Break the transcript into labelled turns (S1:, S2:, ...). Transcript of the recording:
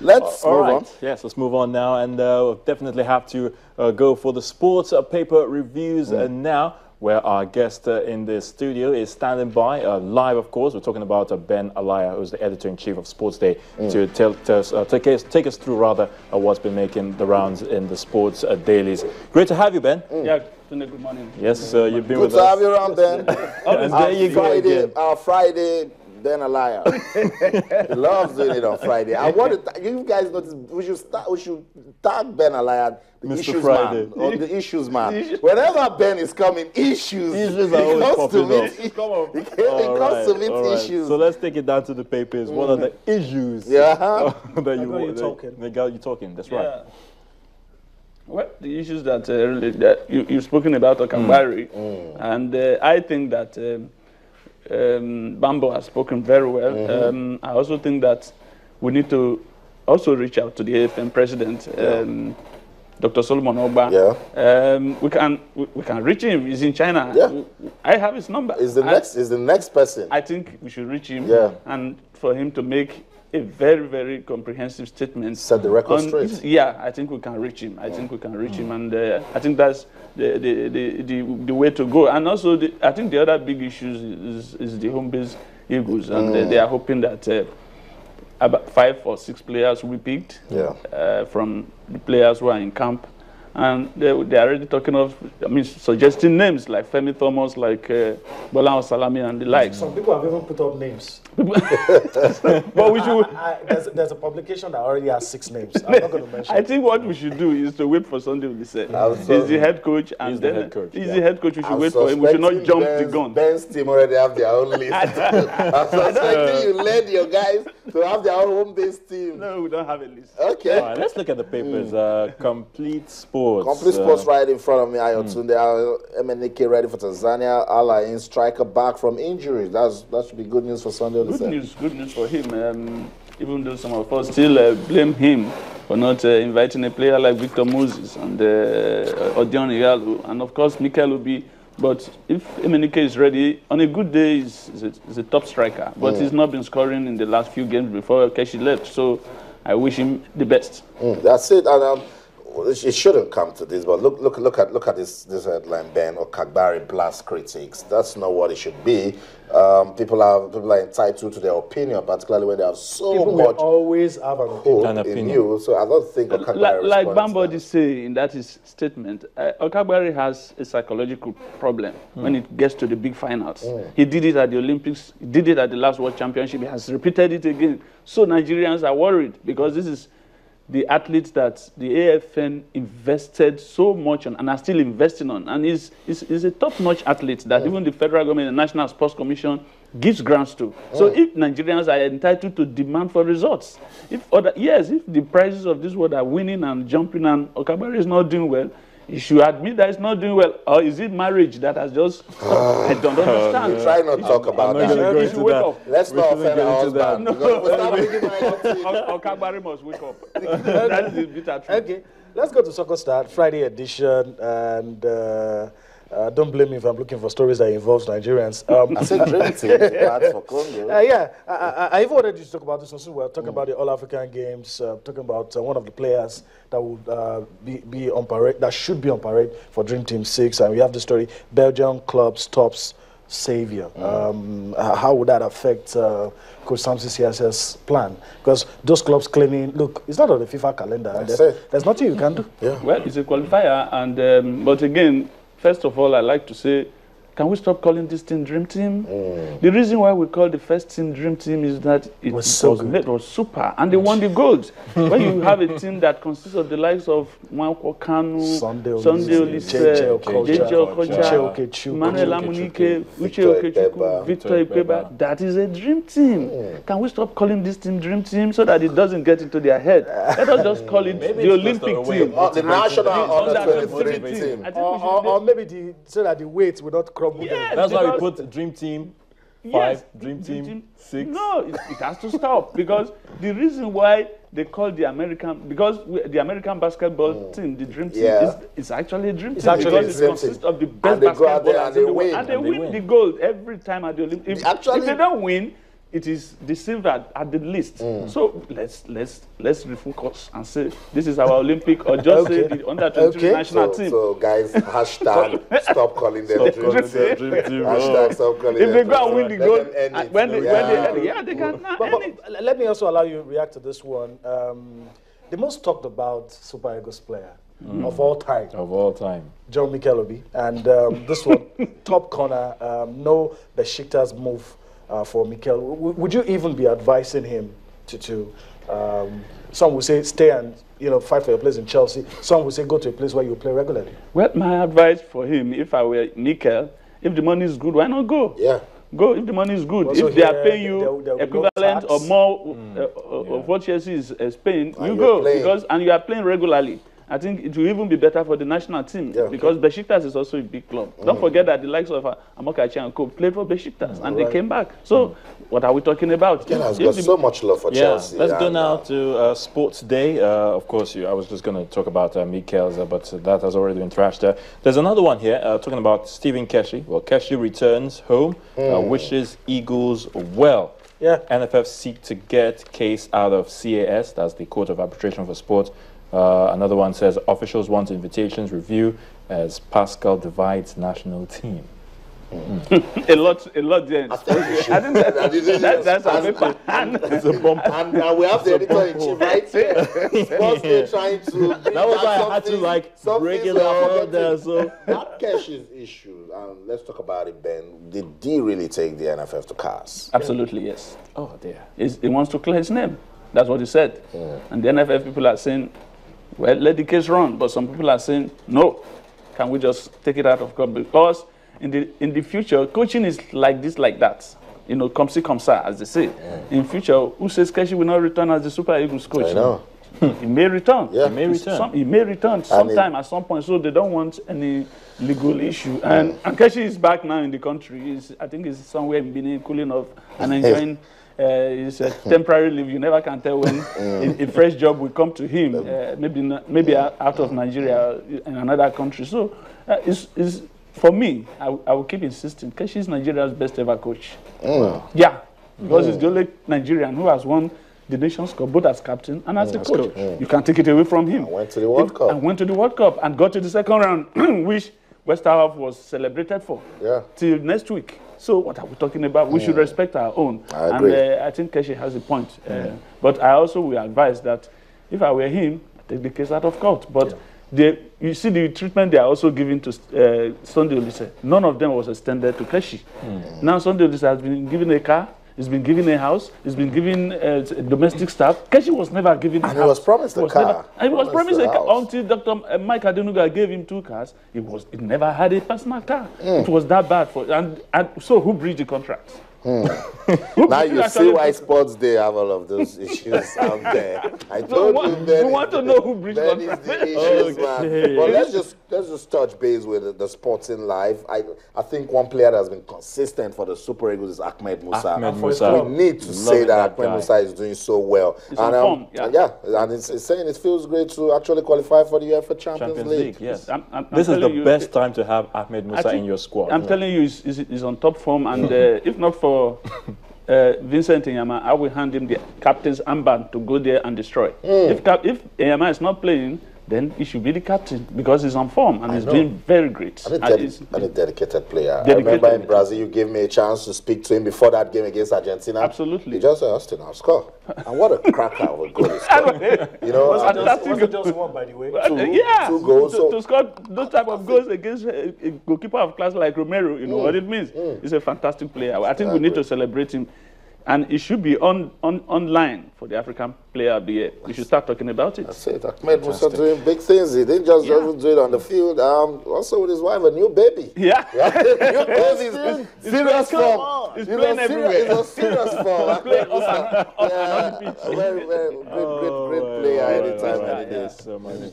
S1: Let's move on.
S2: Yes, let's move on now, and we'll definitely have to go for the sports paper reviews now, where our guest in the studio is standing by live, of course. We're talking about Ben Alaya, who's the editor-in-chief of Sports Day, to take us through what's been making the rounds in the sports dailies. Great to have you, Ben.
S3: Yeah, good morning.
S2: Yes, you've been with us.
S1: Good to have you around, Ben.
S2: And there you go again.
S1: Our Friday, Ben Alaya. He loves doing it on Friday. I want to, you guys notice, we should tag Ben Alaya, the
S2: Mr.
S1: issues
S2: Friday.
S1: man, or the issues man. Whenever Ben is coming, issues
S2: are always popping up.
S1: He comes to meet issues.
S2: So let's take it down to the papers. What are the issues
S1: Yeah.
S2: that
S3: you
S2: talking? That's right.
S3: Yeah. Well, the issues that you've spoken about Okabari, and I think that Bambo has spoken very well. I also think that we need to also reach out to the AFN president, Dr. Solomon Ogba.
S1: Yeah.
S3: We can reach him. He's in China.
S1: Yeah.
S3: I have his number.
S1: Is the next person.
S3: I think we should reach him.
S1: Yeah.
S3: And for him to make a very, very comprehensive statement.
S1: Set the record straight.
S3: Yeah, I think we can reach him. I think we can reach him, and I think that's the way to go. And also, I think the other big issue is the home-based Eagles, and they are hoping that about 5 or 6 players will be picked from the players who are in camp. And they are already talking of, suggesting names like Femi Thomas, like Bola Salami and the likes.
S4: Some people have even put up names.
S3: But we should.
S4: There's a publication that already has 6 names. I'm not going to mention.
S3: I think what we should do is to wait for Sunday Oliseh. He's the head coach, and then he's the head coach. We should wait for him. We should not jump the gun.
S1: Ben's team already have their own list. I'm suspecting you led your guys to have their own home-based team.
S3: No, we don't have a list.
S1: Okay.
S2: All right, let's look at the papers. Complete Sports.
S1: Complete Sports right in front of me. Ayotunde MNK ready for Tanzania. Alain striker back from injury. That should be good news for Sunday.
S3: Good news for him. Even though some of us still blame him for not inviting a player like Victor Moses and Odion Igalo, and of course Mikel Obi. But if MNK is ready, on a good day, he's a top striker. But he's not been scoring in the last few games before Keshi left. So I wish him the best.
S1: That's it. And, it shouldn't come to this, but look at this headline, Ben, Okabari blast critics. That's not what it should be. People are entitled to their opinion, particularly when they have
S4: People
S1: much
S4: always have an
S1: hope in you. So I don't think Okabari
S3: like Bambo did say in that his statement, Okabari has a psychological problem when it gets to the big finals. He did it at the Olympics. He did it at the last World Championship. He has repeated it again. So Nigerians are worried because this is the athletes that the AFN invested so much on and are still investing on. And is a top-notch athlete that even the federal government and National Sports Commission gives grants to. So if Nigerians are entitled to demand for results, if the prizes of this world are winning and jumping and Okabari is not doing well, he should admit that it's not doing well. Or is it marriage that has just... I don't understand.
S1: Try not to talk about that. Let's not offend our husband.
S3: Okabari must wake up. That is the bitter truth.
S4: Okay, let's go to Soccer Start, Friday edition, and don't blame me if I'm looking for stories that involve Nigerians.
S1: I said dream team for Congo.
S4: I even wanted you to talk about this. Since we're talking about the All-African Games, talking about one of the players that would be on parade, that should be on parade for Dream Team 6, and we have the story, Belgium club stops savior. How would that affect Coach Samson CSS plan? Because those clubs claiming, look, it's not on the FIFA calendar. There's nothing you can do.
S1: Yeah.
S3: Well, it's a qualifier, and but again, first of all, I like to say, can we stop calling this team Dream Team? The reason why we call the first team Dream Team is that it was super, and they won the gold. When you have a team that consists of the likes of Nwankwo Kanu, Sunday Oliseh, JJ Okocha, Manuel Amunike, Uche Okechukwu, Victor Ikpeba, that is a dream team. Can we stop calling this team Dream Team so that it doesn't get into their head? Let us just call it the Olympic team.
S1: The national under-23 team.
S4: Or maybe so that the weight will not crumble.
S3: Yes,
S2: that's why we put Dream Team 5, Dream Team 6.
S3: No, it has to stop because the reason why they call the American, the American basketball team, the Dream Team, is actually a dream team because it consists of the best basketballers in the world. And they win the gold every time at the Olympics. If they don't win, it is the silver at the least. So let's refocus and say this is our Olympic, or just say the under 23 national team.
S1: So guys, hashtag stop calling them dream team. Hashtag stop calling them.
S3: If they go and win the gold, when they can
S4: But let me also allow you to react to this one. The most talked about Super Eagles player of all time.
S2: Of all time.
S4: John Mikel Obi. And this one, top corner, no Besiktas move for Mikel. Would you even be advising him to some would say stay and fight for your place in Chelsea. Some would say go to a place where you play regularly.
S3: Well, my advice for him, if I were Mikel, if the money is good, why not go?
S1: Yeah.
S3: Go if the money is good.
S4: Also
S3: if they are paying you equivalent or more of what Chelsea is paying, you go and you are playing regularly. I think it will even be better for the national team because Besiktas is also a big club. Don't forget that the likes of Amokachi and Co played for Besiktas and they came back. So what are we talking about?
S1: Mikel has got so much love for Chelsea.
S2: Let's go now to Sports Day. Of course, I was just going to talk about Mikel's, but that has already been thrashed. There's another one here talking about Stephen Keshi. Well, Keshi returns home, wishes Eagles well.
S4: Yeah.
S2: NFF seek to get case out of CAS, that's the Court of Arbitration for Sport. Another one says officials want invitations review as Pascal divides national team.
S3: a lot there. I think that's a paper.
S2: It's a bump.
S1: And we have the editor-in-chief right here. Sports Day trying to...
S2: That was why I had to break it up there. So
S1: that Keshi's issue, let's talk about it, Ben. Did he really take the NFF to CAS?
S3: Absolutely, yes.
S2: Oh, dear.
S3: He wants to clear his name. That's what he said. And the NFF people are saying, well, let the case run. But some people are saying, no, can we just take it out of court? Because in the future, coaching is like this, like that. Comme ci, comme ça, as they say. In future, who says Keshi will not return as the Super Eagles coach?
S1: I know.
S3: He may return.
S1: Yeah.
S2: He may return.
S3: He may return sometime at some point, so they don't want any legal issue. And Keshi is back now in the country. I think he's somewhere in Benin, cooling off and enjoying his temporary leave. You never can tell when a fresh job will come to him. Maybe out of Nigeria, in another country. So for me, I will keep insisting. Keshi is Nigeria's best ever coach. Yeah, because he's the only Nigerian who has won the Nations Cup, both as captain and as a coach. You can't take it away from him.
S1: Went to the World Cup.
S3: And went to the World Cup and got to the second round, which West Ham was celebrated for. Till next week. So what are we talking about? We should respect our own.
S1: I agree.
S3: And I think Keshi has a point. But I also will advise that if I were him, I'd take the case out of court. But you see the treatment they are also giving to Sunday Oliseh. None of them was extended to Keshi. Now Sunday Oliseh has been given a car, he's been given a house, he's been given domestic staff. Keshi was never given a house.
S1: He was promised a car.
S3: He was promised a car until Dr. Mike Adenuga gave him 2 cars. He never had a personal car. It was that bad for and so who breached the contract?
S1: Now you see why Sports Day have all of those issues out there. I told you, Ben.
S3: We want to know who breached
S1: Ben is the issues, man. But let's just touch base with the Sporting Life. I think one player that has been consistent for the Super Eagles is Ahmed Musa. We need to say that Ahmed Musa is doing so well.
S3: It's on form,
S1: and it's saying it feels great to actually qualify for the UEFA Champions League.
S2: Yes, this is the best time to have Ahmed Musa in your squad.
S3: I'm telling you, he's on top form, and if not for Vincent Enyama, I will hand him the captain's armband to go there and destroy. If Enyama is not playing, then he should be the captain because he's on form and he's doing very great.
S1: And a dedicated player. I remember in Brazil, you gave me a chance to speak to him before that game against Argentina.
S3: Absolutely.
S1: He just said, Austin, I'll score. And what a cracker of a goal he scored.
S4: Was it just one, by the way?
S3: Two
S1: goals.
S3: To score those type of goals against a goalkeeper of class like Romero, you know what it means. He's a fantastic player. I think we need to celebrate him. And it should be online for the African Player of the Year. We should start talking about it.
S1: That's it. Ahmed Musa doing big things. He didn't just do it on the field. Also with his wife, a new baby.
S3: Yeah.
S1: Serious form.
S3: He's playing everywhere.
S1: He's a serious form.
S3: He's playing off and on the pitch.
S1: Very, very great player anytime, any day.
S2: So